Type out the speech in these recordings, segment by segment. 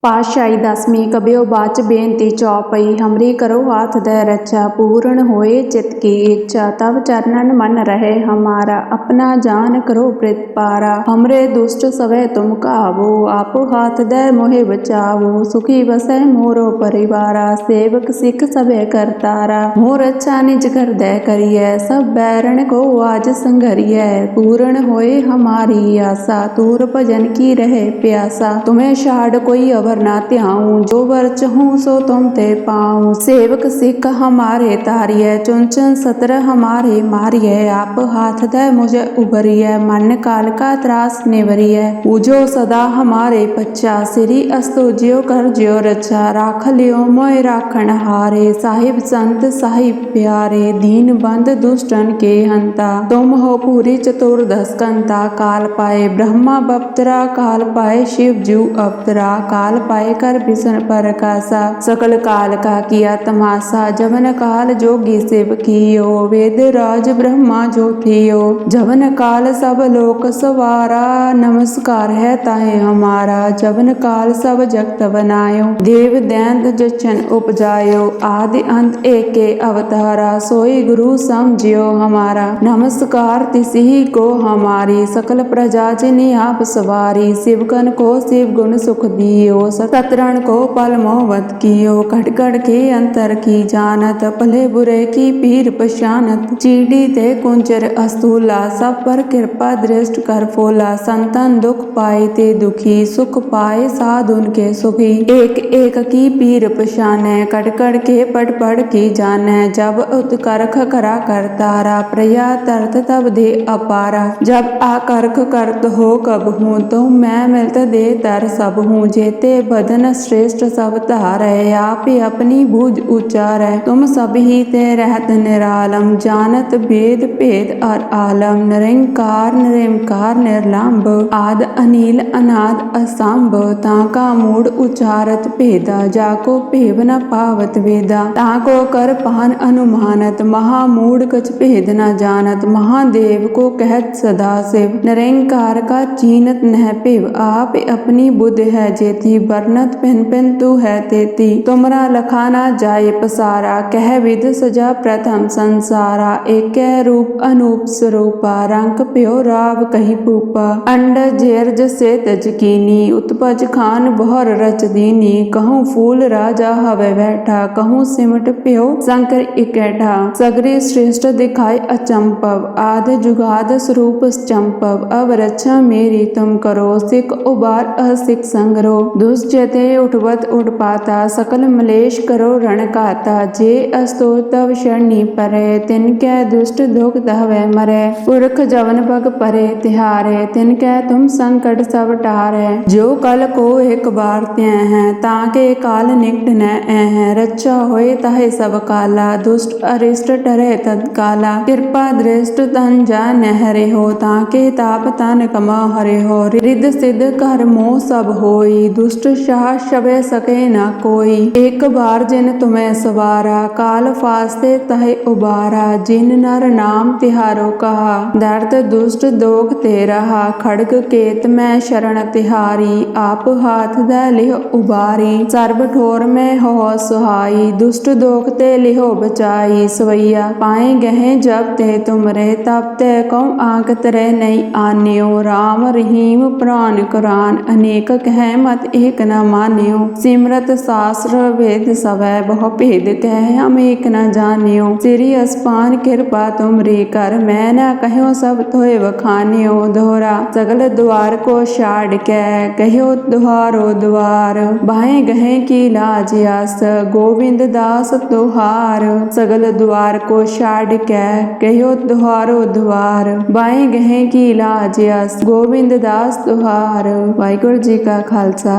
पातशाही दसवीं कबियो बाच बेनती चौपई हमरी करो हाथ दे रक्षा पूर्ण होए चित की इच्छा तब चरणन मन रहे हमारा अपना जान करो प्रतिपारा हमरे दुष्ट सवै तुम काबू आप हाथ दे मोहे बचावो सुखी बसै मोरो परिवारा सेवक सिख सभे करतारा मोर अच्छा निज कर दे करिए सब बैरण को आज संघरिए पूर्ण होए हमारी आशा तूर भजन की रहे प्यासा तुम्हें शाड कोई अवर ना त्याऊं जो वर चहूं सो तुम ते पाऊं सेवक सिख हमारे तारिय चुन चुन सतर हमारे मारिय आप हाथ दे मुझे उबरिय मन काल का त्रास निवरिय पूजो सदा हमारे पच्चा श्री अस्तु ज्यो कर ज्यो रचा राख लियो मोय राखण हारे साहिब संत साहिब प्यारे दीन बंद दुष्टन के हंता तुम हो पूरी चतुर्दश कंता काल पाए ब्रह्मा बप्तरा काल पाए शिव जू अवतरा काल पाए कर विष्णु परकासा सकल काल का किया तमाशा जवन काल जोगी शिव कियो वेद राज ब्रह्मा जो थियो जवन काल सब लोक सवारा नमस्कार है ताहे हमारा जवन काल सब जगत बनायो देव दैंत जचन उपजायो आदि अंत एके अवतारा सोई गुरु समझियो हमारा नमस्कार तिसही को हमारी सकल प्रजा जिन्हें आप सवारी शिवगन को शिव गुण सुख दियो सतरण को पल मोहवत कियो खटखट के अंतर की जानत भले बुरे की पीर पशानत चीटी ते कुंचर अस्तूला सब पर कृपा दृष्ट कर फोला संतन दुख पाए ते दुखी सुख पाए साधुन के सुखी एक एक की पीर पशाने कटकड़ के पट पड़ की जाने जब उत्कर्ख करा कर तारा प्रया तरत तब दे अपारा जब आकर्ख करत हो कब हूँ तो मैं मिलत दे तर सब हूँ जेते बदन श्रेष्ठ सब तारे आप अपनी भुज उच्चार तुम सब ही ते रहत निरालम जानत भेद भेद और आलम निरंकार निरंकार निर्लंब आद अनिल अनाद असंभ ताका मूड उच्चारत भेदा जाको भेद न पावत वेदा ताको कर पान अनुमानत महामूड कछ भेद न जानत महादेव को कहत सदा शिव निरंकार का चीनत नह पिव आप अपनी बुद्ध है जेती बरनत पिन पिन तू है तेती तुमरा लखाना जाए पसारा कह विध सजा प्रथम संसारा एक रूप अनूप स्वरूपा रंग प्यो राव कही पूपा अंड जेरज से तजकीनी उत्पज खान बहुर रच दीनी कहूँ फूल राजा हवे बैठा कहूँ सिमट प्यो शंकर इकैठा सगरी श्रेष्ठ दिखाए अचंपव आध जुगाद स्वरूप चंपव अब रक्षा मेरी तुम करो सिख उबार असिख संगरो दुष्जते उठवत उठ पाता सकल मलेश करो रण काता जे अस्तो तव शरणी परे तिनकै दुष्ट दुख दहवे मरे पुरख जवन पग परे तिहारे तिनकै तुम संकट सब टारे जो कल को एक बार त्य है ताके काल निकट न है रक्षा होए ताहे सब काला दुष्ट अरिष्ट टरे तत्काला कृपा दृष्ट तन जा नहरे हो ताके ताप तन कमा हरे हो रिद्ध सिद्ध कर मोह सब होई दुष्ट शाह शबे सके न कोई एक बार जिन तुम्हें सवारा काल फास्ते तहे उबारा जिन नर नाम तिहारो कहा दर्द दुष्ट दोग ते रहा खड़ग केत में शरण तिहारी आप हाथ दे लिह उबारी सर्ब ठोर में हो सुहाई दुष्ट दोग ते लिहो बचाई सवैया पाए गहे जब ते तुमरे तब ते कौ आंक तरे नहीं आन्यो राम रहीम प्राण कुरान अनेक कह मत एक न मान्यो सिमरत शास्त्र वेद सवै बहु भेद कह हम एक न जानियो श्री अस्पान कृपा तुमरी कर मैं न कहो सब तोय वखानियो दोहरा सगल द्वार को छाड़ के कहो दुहारो द्वार बाएं गहे की लाज आस गोविंद दास तुहार सगल द्वार को छाड़ के कहो दुहारो द्वार बाएं गहे की लाज आस गोविंद दास तुहार वाहिगुरु जी का खालसा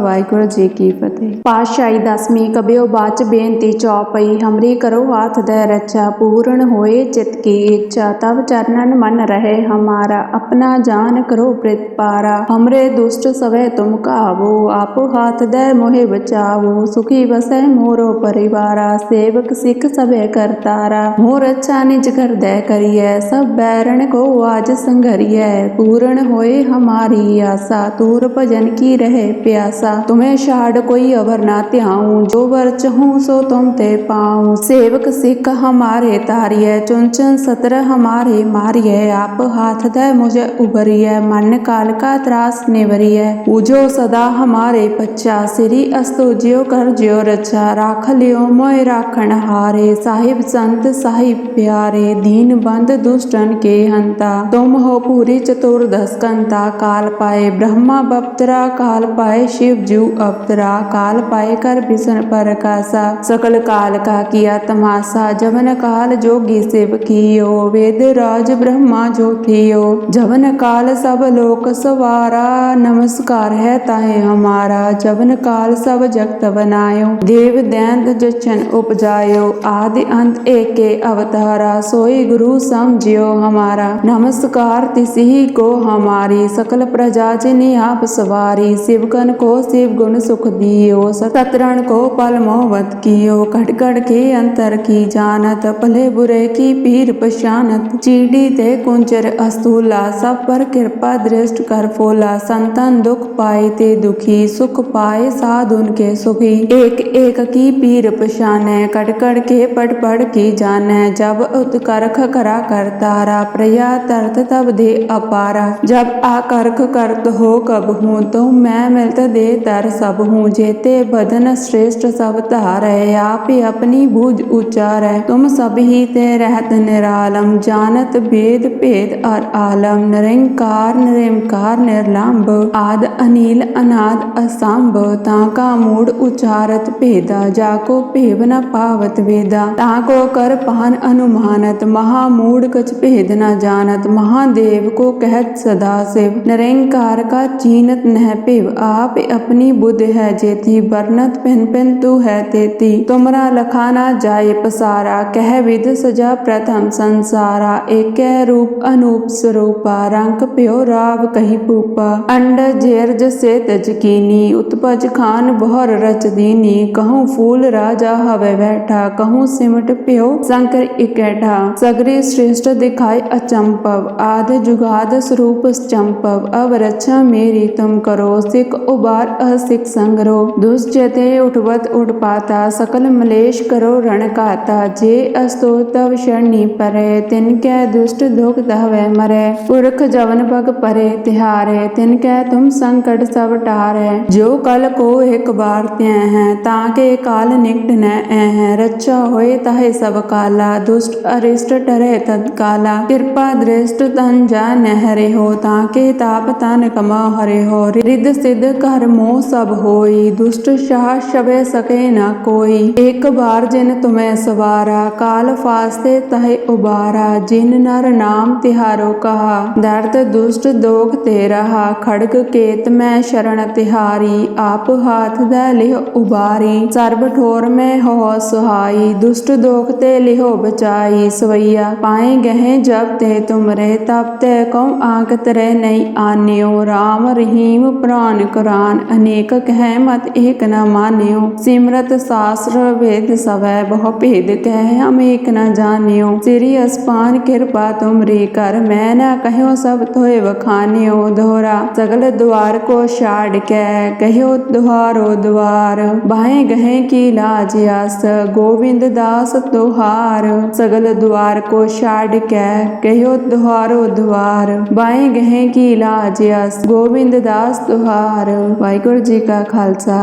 वाहिगुरु जी की फतेह। पातशाही दसवीं कबियो बाच बेनती चौपई हमरी करो हाथ दे रक्षा पूर्ण होए चित की इच्छा तब चरणन मन रहे हमारा अपना जान करो प्रतिपारा हमरे दुष्ट सवै तुम काबू आप हाथ दे मोहे बचावो सुखी बसै मोरो परिवारा सेवक सिख सभे करतारा मोर अच्छा निज कर दे करिए सब बैरण को आज संघरिए पूर्ण होए हमारी आशा तूर भजन की रहे प्यार प्यासा। तुम्हें छाड़ कोई अवर ना त्याऊं, जो वर चहूं सो तुम ते पाऊं। सेवक सिख हमारे तारिय, चुन चुन सतर हमारे मारिय। आप हाथ दे मुझे उबरिय, मन काल का त्रास निवरिय। पूजो सदा हमारे पच्चा, श्री अस्तो ज्यो कर ज्यो रचा। राख लियो मोय राखण हारे, साहिब संत साहिब प्यारे। दीन बंद दुष्टन के हंता, तुम हो पूरी चतुर्दश कंता। काल पाए ब्रह्मा बप्तरा, काल पाए शिव जू अवतरा। काल पाए कर विष्णु परकासा, सकल काल का किया तमाशा। जवन काल जोगी शिव कियो, वेद राज ब्रह्मा जो थियो। जवन काल सब लोक सवारा, नमस्कार है ताहे हमारा। जवन काल सब जगत बनायो, देव दैंत जचन उपजायो। आदि अंत एके अवतारा, सोई गुरु समझियो हमारा। नमस्कार तिसही को हमारी, सकल प्रजा जिन्हें आप सवारी। शिवगन को शिव गुण सुख दियो, सतरण को पल मोहवत कियो। कट कट के अंतर की जानत, भले बुरे की पीर पशानत। चीड़ी ते कुंचर अस्तूला, सब पर कृपा दृष्ट कर फोला। संतन दुख पाए ते दुखी, सुख पाए साधुन के सुखी। एक एक की पीर पशानै, कट कट के पट पड़ की जानै। जब उत्कर्ष करा कर तारा, प्रया तरत तब दे अपारा। जब आकर्ष करत हो कब हूँ, तो मैं मिलत दे तर सब हूँ। जेते बदन श्रेष्ठ सब तारै, आप अपनी भुज उचारै। तुम सब ही ते रहत निरालम, जानत वेद भेद और आलम। निरंकार निरंकार निर्लंब, आद अनिल अनाद असंभ। ताका मूड उचारत भेदा, जाको भेद न पावत वेदा। ताको कर पान अनुमानत, महामूड कछ भेद न जानत। महादेव को कहत सदा शिव, निरंकार का चीनत नह पिव। आप अपनी बुद्ध है जेती, बरनत पिन पिन तू है तेती। तुमरा लखाना जाय पसारा, कह विध सजा प्रथम संसारा। एक रूप अनूप स्वरूपा, रंग प्यो राव कही पूपा। अंड जेर जसे तज कीनी, उत्पज खान बहुर रच दीनी। कहूँ फूल राजा हवे बैठा, कहूँ सिमट प्यो शंकर इकैठा। सगरी श्रेष्ठ दिखाए अचंपव, आद जुगाद स्वरूप चंपव। अब रक्षा मेरी तुम करो, सिख उबार असिख संगरो। दुष्चते उठवत उठ पाता, सकल मलेश करो रण काता। जे अस्तो तव शरणी परे, तिनकै दुष्ट दुख दहवे मरे। पुरख जवन पग परे तिहारे, तिनकै तुम संकट सब टारे। जो कल को एक बार त्य है, ताके काल निकट न है। रक्षा होए ताहे सब काला, दुष्ट अरिष्ट टरे तत्काला। कृपा दृष्ट तन जान हरे हो, ताके ताप तन कमा हरे हो। रिद्ध सिद्ध कर मोह सब होई, दुष्ट शाह शबे सके न कोई। एक बार जिन तुम्हें सवारा, काल फास्ते तहे उबारा। जिन नर नाम तिहारो कहा, दर्द दुष्ट दोख ते रहा। खड्ग केत मैं शरण तिहारी, आप हाथ दे लिहो उबारी। सर्ब ठोर में हो सुहाई, दुष्ट दोख ते लिहो बचाई। सवैया पाए गहे जब ते तुमरे, तब ते कौन आंक तरे नहीं आन्यो। राम रहीम पुराण कुरान, अनेक कह मत एक न मान्यो। सिमरत शास्त्र वेद सवै, बहु भेद कह हम एक न जान्यो। श्री अस्पान कृपा तुमरी कर, मैं न कहो सब तोय बखान्यो। दोहरा सगल द्वार को छाड़ कै, कहो दुहारो द्वार। बाहें गहे की लाज आस, गोविंद दास तुहार। सगल द्वार को छाड़ कै, कहो दुहारो द्वार। बाहें गहे की लाज आस, गोविंद दास तुहार। वाहिगुरू जी का खालसा,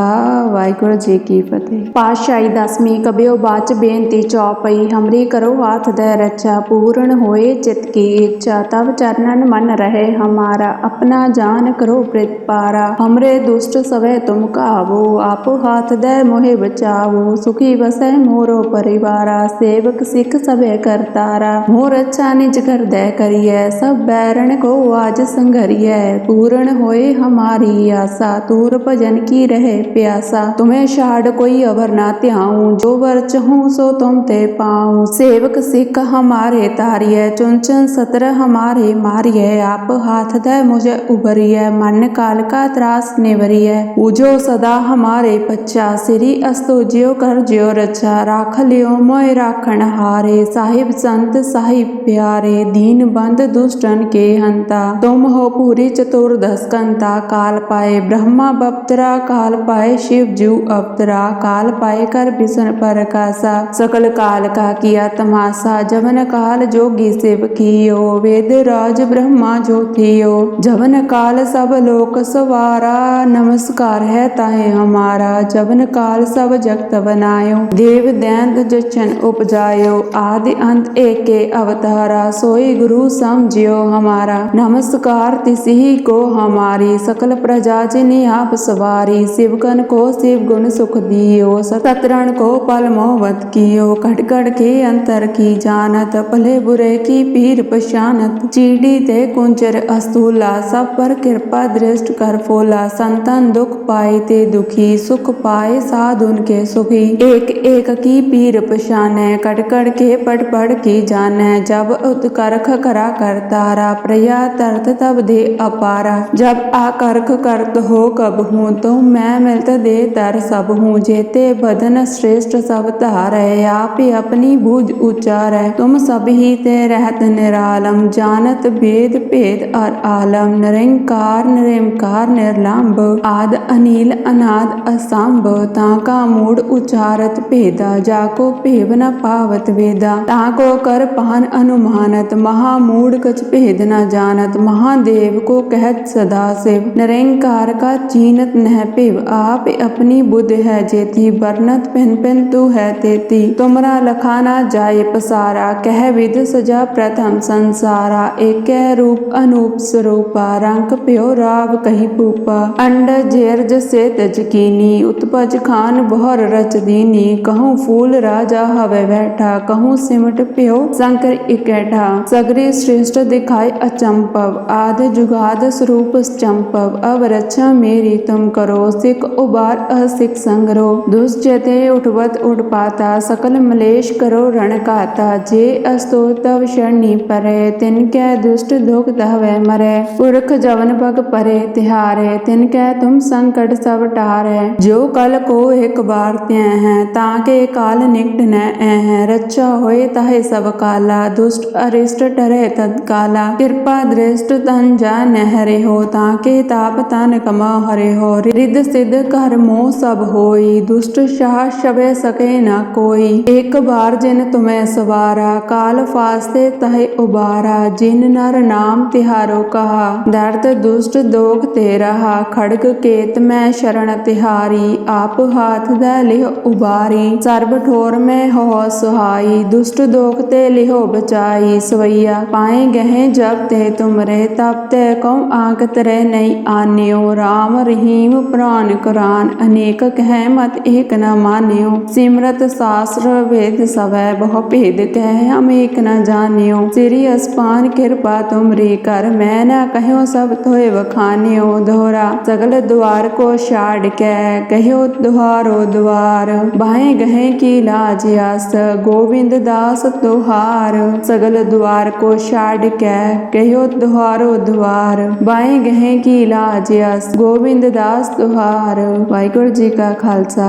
वाहिगुरू जी की फतेह। पातशाही दसवीं कबियो बाच बेनती चौपई, हमरी करो हाथ दे रक्षा। पूर्ण होए चित की इच्छा, तब चरणन मन रहे हमारा। अपना जान करो प्रतिपारा, हमरे दुष्ट सवै तुम कावो। आप हाथ दे मोहे बचावो, सुखी बसै मोरो परिवारा। सेवक सिख सभे करतारा, मोर अच्छा निज घर दे करिय। सब बैरन को आज संघरिय, पूर्ण होए हमारी आशा। तूर भजन की रहे प्यासा, तुम्हें छाड़ कोई अवर ना त्याऊं। जो वर चहूं सो तुम ते पाऊं। सेवक सिख हमारे तारिय, चुन चुन सतर हमारे मारिय। आप हाथ दे मुझे उबरिय, मन काल का त्रास निवरिय। पूजो सदा हमारे पच्चा, श्री अस्तो ज्यो कर ज्यो रचा। राख लियो मोय राखण हारे, साहिब संत साहिब प्यारे। दीन बंद दुष्टन के हंता, तुम हो पूरी चतुर्दश कंता। काल पाए ब्रह्म ब्रह्मा बप्तरा काल पाए शिव जू अवतरा, काल पाए कर विष्णु प्रकाशा, सकल काल का किया तमाशा, जवन काल जोगी शिव कियो, वेद राज ब्रह्मा जो थियो, जवन काल सब लोक सवारा, नमस्कार है ताहे हमारा, जवन काल सब जगत बनायो, देव दैंत जचन उपजायो, आदि अंत एके अवतारा, सोई गुरु समझियो हमारा, नमस्कार तिसही को हमारी, सकल प्रजा जिनि आप सवारी, शिवगन को शिव गुण सुख दियो, सतरण को पल मोहवत कियो, खटखट के अंतर की जानत, भले बुरे की पीर पशानत, चीड़ी ते कुंचर अस्तूला, सब पर कृपा दृष्ट कर फोला, संतन दुख पाए ते दुखी, सुख पाए साधुन के सुखी, एक एक की पीर पशाने, कटकट के पट पड़ की जाने, जब उत्कर्ख करा कर तारा, प्रया तरत तब दे अपारा, जब आकर्ख करत हो कब हूँ, तो मैं मिलत दे तर सब हूँ, जेते बदन श्रेष्ठ सब तारे, आप अपनी बूझ उचारे, तुम सब ही ते रहत निरालम, जानत भेद भेद और आलम, निरंकार निरंकार निर्लंब, आद अनिल अनाद असंभ, ताका मूड उचारत भेदा, जाको भेद न पावत वेदा, ताको कर पान अनुमानत, महामूढ़ कछ भेद न जानत, महादेव को कहत सदा शिव, निरंकार का चीनत नह पिव, आप अपनी बुद्ध है जेती, बरनत पिन पिन तू है तेती, तुमरा लखाना जाय पसारा, कह विध सजा प्रथम संसारा, एक रूप अनूप स्वरूपा, रंग प्यो राव कही पूपा, अंड जेर जसे तजकीनी, उत्पज खान बहुर रच दीनी, कहूँ फूल राजा हवे बैठा, कहूँ सिमट प्यो शंकर इकैठा, सगरी श्रेष्ठ दिखाई अचंपव, आद जुगाद स्वरूप चंपव, अब रक्षा मेरी तुम करो, सिख उबार असिख संगरो, दुष्जते उठवत उठ पाता, सकल मलेश करो रण काता, जे अस्तो तव शरणी परे, तिनकै दुष्ट दुख दहवे मरे, पुरख जवन पग परे तिहारे, तिनकै तुम संकट सब टारे, जो कल को एक बार त्यं हैं, ताके काल निकट न हैं, रक्षा होए ताहे सब काला, दुष्ट अरिष्ट टरे तत्काला, कृपा दृष्ट तन जान हरे हो, ताके ताप तन कमा हरे हो, रिद्ध सिद्ध कर मोह सब होई, दुष्ट शाह शबे सके न कोई, एक बार जिन तुम्हें सवारा, काल फास्ते तहे उबारा, जिन नर नाम तिहारो कहा, दर्द दुष्ट दोख ते रहा, खड़ग केत मैं शरण तिहारी, आप हाथ दै लिहो उबारी, सर्ब ठोर में हो सुहाई, दुष्ट दोख ते लिहो बचाई, सवैया पाए गहे जब ते तुमरे, तब ते कौन आंक तरे नहीं आन्यो, राम रहीम पुराण कुरान, अनेक कह मत एक न मान्यो, सिमरत शास्त्र वेद सवै, बहु भेद कह हम एक न जान्यो, श्री अस्पान कृपा तुमरी कर, मैं न कहो सब तोय बखान्यो, दोहरा सगल द्वार को छाड़ के, कहो दुहारो द्वार, बाहे गहे की लाज आस, गोविंद दास तुहार, सगल द्वार को छाड़ के, कहो दुहारो द्वार, बाहे गहे की लाज आस, गोविंद दास तुहार। वाहिगुरू जी का खालसा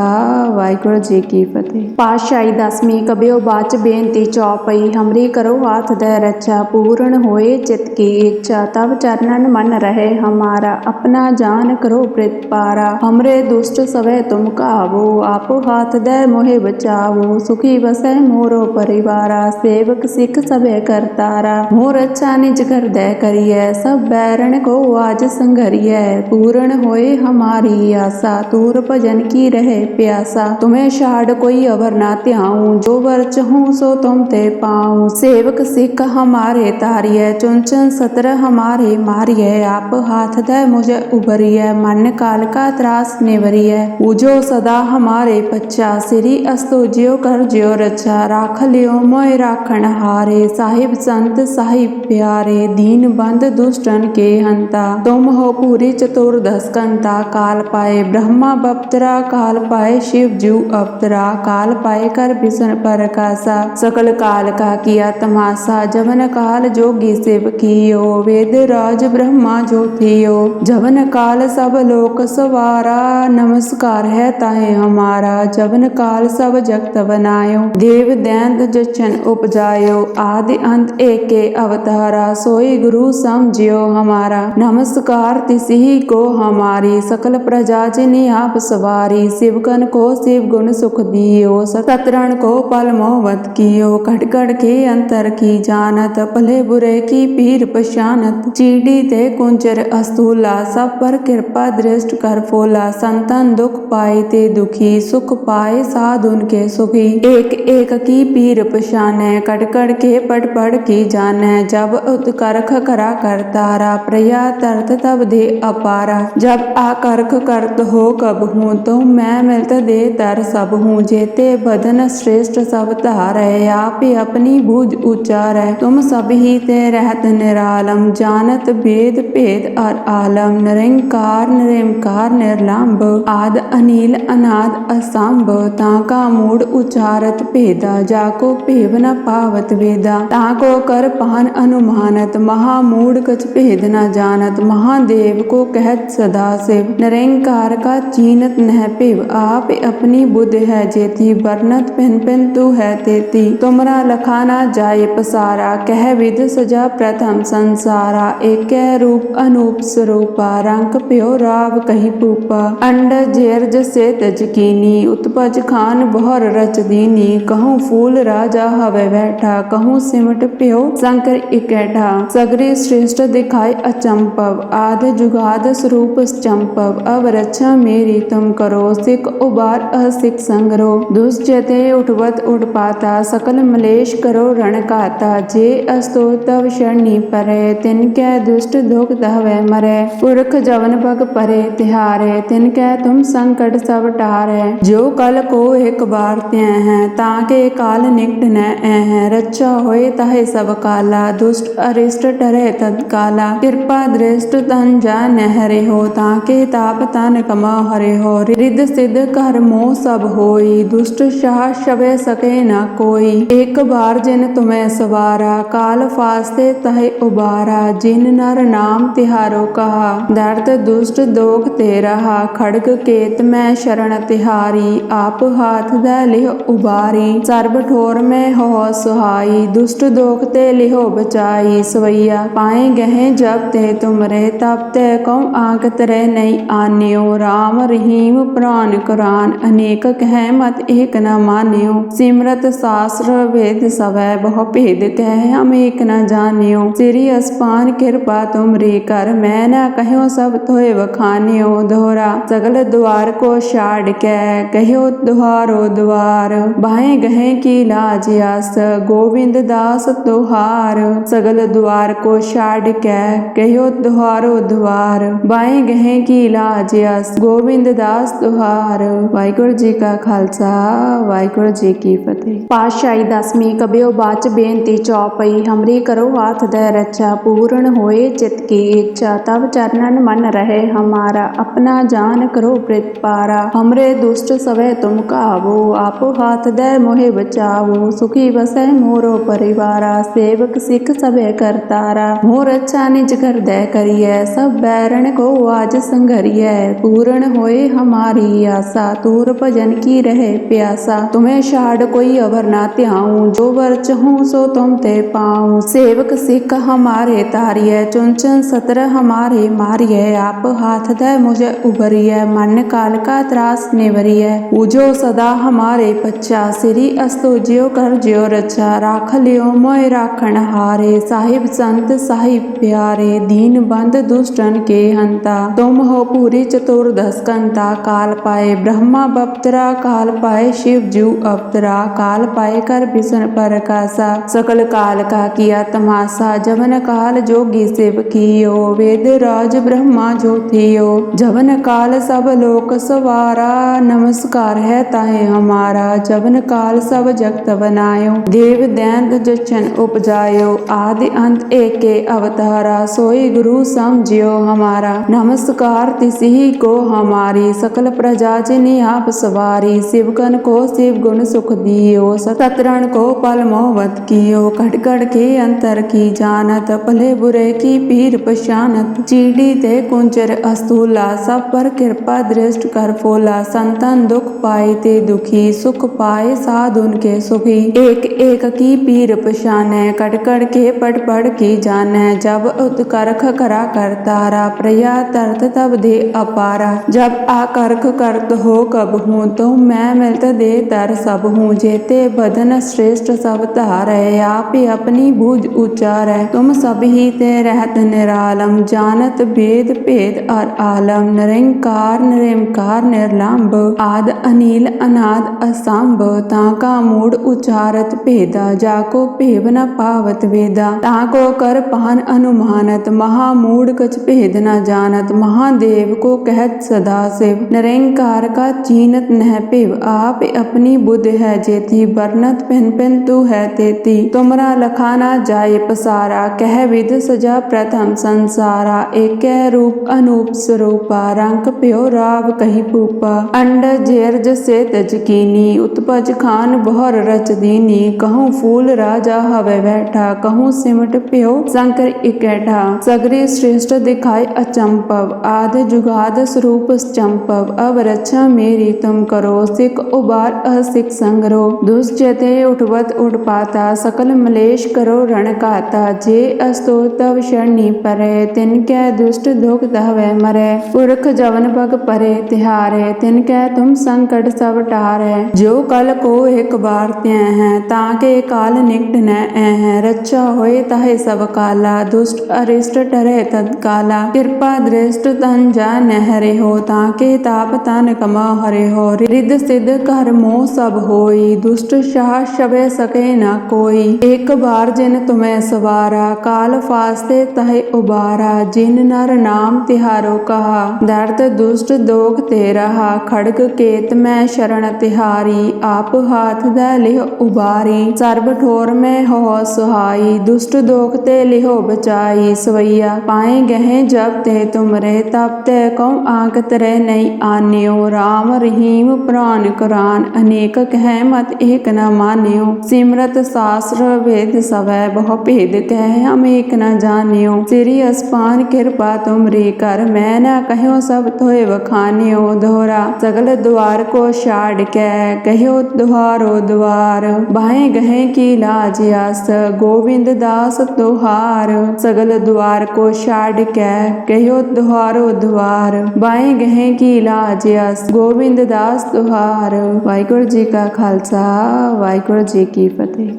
वाहिगुरू जी की फतेह। पातशाही दसवीं कबियो बाच बेनती चौपई, हमरी करो हाथ दे रक्षा, पूर्ण होए चित की इच्छा, तब चरणन मन रहे हमारा, अपना जान करो प्रतिपारा, हमरे दुष्ट सवै तुम कावो, आप हाथ दे मोहे बचावो, सुखी बसै मोरो परिवारा, सेवक सिख सबे करतारा, मोर अच्छा निज कर दे करिए, सब बैरन को आज संघरिए, पूर्ण होए हमारी आशा, तूर भजन की रहे प्यासा, तुम्हें छाड़ कोई अवर ना त्याऊं, जो वर चहूँ सो तुम ते पाऊं, सेवक सिख हमारे तारिये, चुनचन सतर हमारे मारिये, आप हाथ दे मुझे उबरिये, मन काल का त्रास निवरिये, पूजो सदा हमारे पच्चा, श्री अस्तो ज्यो कर ज्यो रचा, राख लियो मोय राखण हारे, साहिब संत साहिब प्यारे, दीन बंद दुष्टन के हंता, तुम हो पूरी चतुर्दश कंता, काल पाए ब्रह्मा बप्तरा, काल पाए शिव जू अवतरा, काल पाए कर विष्णु प्रकाशा, सकल काल का किया तमाशा, जवन काल जोगी शिव कियो, वेद राज ब्रह्मा जो थियो, जवन काल सब लोक सवारा, नमस्कार है ताहे हमारा, जवन काल सब जगत बनायो, देव दैंत जचन उपजायो, आदि अंत एके अवतारा, सोई गुरु समझियो हमारा, नमस्कार तिसही को हमारी सकल प्रजा जिन्हें आप सवारी शिवगन को शिव गुण सुख दियो सतरण को पल मोहवत कियो खटखड़ के अंतर की जानत भले बुरे की पीर पशानत चीडी ते कुंचर अस्तूला सब पर कृपा दृष्ट कर फोला संतन दुख पाए ते दुखी सुख पाए साधुन के सुखी एक एक की पीर पशाने कटकड़ के पट पड़ की जाने जब उत्कर्ख करा कर तारा प्रया तरत तब दे अपारा जब आकर्ख करत हो कब हूँ तो मैं मिलत दे तर सब हूँ जेते बदन श्रेष्ठ सब तारे आप अपनी भुज उच्चारे तुम सब ही ते रहत निरालम जानत भेद भेद और आलम निरंकार निरंकार निर्लंब आद अनिल अनाद असंभ ताका मूड उचारत भेदा जाको भेद न पावत वेदा ताको कर पान अनुमानत महामूड कछ भेद न जानत महादेव को कहत सदा शिव निरंकार का चीनत नह पिव आप अपनी बुद्ध है जेती बरनत पिन पिन तू है तेती तुमरा लखाना जाय पसारा कह विद सजा प्रथम संसारा एक रूप अनूप स्वरूपा रंग प्यो राव कही पूपा अंड जेरज से तजकीनी उत्पज खान बहर रच दीनी कहूँ फूल राजा हवे बैठा कहूँ सिमट प्यो शंकर इकैठा सगरी श्रेष्ठ दिखाई अचंपव आद जुगाद स्वरूप चंपव अब रक्षा मेरी तुम करो सिख उबार असिख संगरो दुष्जते उठवत उठ पाता सकल मलेश करो रण काता जे अस्तो तव शरणी परे तिनके दुष्ट दुख दहवे मरे पुरख जवन भग परे तिहारे तिनके तुम संकट सब टारे जो कल को एक बार त्य हैं ताके काल निकट न हैं रक्षा होए ताहे सब काला दुष्ट अरिष्ट टरे तत्काला कृपा दृष्ट तन जा नहरे हो ताके ताप तन कमा हरे हो रिद्ध सिद्ध कर मोह सब होई दुष्ट शाह शबे सके न कोई एक बार जिन तुम्हें सवारा काल फास्ते तहे उबारा जिन नर नाम तिहारो कहा दर्द दुष्ट दोग ते रहा खड़ग केत में शरण तिहारी आप हाथ दे लिहो उबारी सर्ब ठोर में हो सुहाई दुष्ट दोग ते लिहो बचाई सवैया पाए गहे जब ते तुमरे तब ते कौ आंक तरे नहीं आन्यो राम रहीम प्राण कुरान अनेक कह मत एक न मान्यो सिमरत शास्त्र वेद सवै बहु भेद कह हम एक न जान्यो श्री अस्पान कृपा तुमरी कर मैं न कहो सब तोय वखान्यो दोहरा सगल द्वार को छाड़ के कहो दुहारो द्वार बाहे गहे की लाज आस गोविंद दास तुहार सगल द्वार को छाड़ के कहो दुहारो द्वार बाहे गहे की लाज आस गोविंद दास तुहार वाहिगुरु जी का खालसा वाहिगुरु जी की फतेह। पातशाही दसवीं कबियो बाच बेनती चौपई हमरी करो हाथ दे रक्षा पूर्ण होए चित की इच्छा तब चरणन मन रहे हमारा अपना जान करो प्रित पारा हमरे दुष्ट सवै तुम कावो आप हाथ दे मोहे बचावो सुखी बसै मोरो परिवारा सेवक सिख सबे करतारा मोर अच्छा निज कर दे करिए सब बैरण को आज संघरिए पूर्ण होए हमारी आशा तूर भजन की रहे प्यासा तुम्हें छाड़ कोई अवर ना त्याऊं जो वर चहूं सो तुम ते पाऊं सेवक सिख हमारे तारिये चुनचन सतर हमारे मारिये आप हाथ दे मुझे उभरिये मन काल का त्रास निवरिये पूजो सदा हमारे पच्चा श्री अस्तो जियो कर जियो रक्षा राख लियो मोय राखण हारे साहिब संत साहिब प्यारे दीन बंद दुष्टन के हंता तुम हो पूरी चतुर्दश कंता काल पाए ब्रह्मा बप्तरा काल पाए शिव जू अवतरा काल पाए कर विष्णु परकासा सकल काल का किया तमाशा जवन काल जोगी शिव कियो वेद राज ब्रह्मा जो थियो जवन काल सब लोक सवारा नमस्कार है ताहे हमारा जवन काल सब जगत बनायो देव दैंत जचन उपजायो आदि अंत एके अवतारा सोई गुरु समझियो हमारा नमस्कार तिसी को हमारी सकल प्रजा जिन्हें आप सवारी शिवगन को शिव गुण सुख दियो सतरण को पल मोहवत कियो खटखड़ के अंतर की जानत भले बुरे की पीर पशानत चीडी ते कुंचर अस्तूला सब पर कृपा दृष्ट कर फोला संतन दुख पाए ते दुखी सुख पाए साधुन के सुखी एक एक की पीर पशाने कटकड़ के पट पड़ की जाने जब उत्कर्ख करा कर तारा प्रया तरत तब दे अपारा। जब आकर्ख करत हो कब हूँ, तो मैं मिलत दे तर सब हूँ। जेते बदन श्रेष्ठ सब धारै, आप अपनी भुज उचारै। तुम सब ही ते रहत निरालम, जानत वेद भेद और आलम। निरंकार निरंकार निर्लंब, आद अनिल अनाद असंभ। ताका मूड उचारत भेदा, जाको भेव न पावत वेदा। ताको कर पान अनुमानत, महामूढ़ कछ भेद न जानत। महादेव को कहत सदा शिव, निरंकार का चीनत नह पिव। आप अपनी बुद्ध है जेती, बरनत भिन भिन तू है तेती। तुमरा लखा ना जाए पसारा, कह विध सजा प्रथम संसारा। एक रूप अनूप स्वरूपा, रंग प्यो राव कही पूपा। अंड जेरज से तजकीनी, उत्पज खान बहर रच दीनी। कहूँ फूल राजा हवे बैठा, कहूँ सिमट प्यो शंकर इकैठा। सगरी श्रेष्ठ दिखाए अचंपव, आद जुगाद स्वरूप चंपव। अब रक्षा मेरी तुम करो, सिख उबार असिख संगरो। दुष्चते उठवत उठ पाता, सकल मलेश करो रण काता। जे अस्तो तव शरणी परे, तिनकै दुष्ट दुख दहवे मरे। पुरख जवन पग परे तिहारे, तिनकै तुम संकट सब टारे। जो कल को एक बार त्यं है, ताके काल निकट न है। रक्षा होए ताहे सब काला, दुष्ट अरिष्ट टरे तत्काला। कृपा दृष्ट तन जा नहरे हो, ताके ताप तन कमा हरे हो। रिद्ध सिद्ध कर मोह सब होई, दुष्ट शाह शबे सके न कोई। एक बार जिन तुम्हें सवारा, काल फास्ते तहे उबारा। जिन नर नाम तिहारो कहा, दर्द दुष्ट दोख ते रहा। खड्ग केत मैं शरण तिहारी, आप हाथ दै लिह उबारी। सर्ब ठोर में हो सुहाई, दुष्ट दोख ते लिहो बचाई। सवैया पाए गहे जब ते तुमरे, तब ते कहूँ आंक तरे नहीं आन्यो। राम रहीम पुराण कुरान, अनेक कह मत एक न मान्यो। सिमरत शास्त्र वेद सवै, बहु भेद कह हम एक न जान्यो। श्री अस्पान कृपा तुमरी कर, मैं न कहो सब तोय बखान्यो। दोहरा सगल द्वार को छाड़ कै, कहो दुहारो द्वार। बाहें गहे की लाज आस, गोविंद दास तुहार। सगल द्वार को छाड़ कै, कहो दुहारो द्वार। बाहें गहे की लाज आस, गोविंद दास तुहार। वाहिगुरु जी का खालसा, वाहिगुरु जी की फतेह।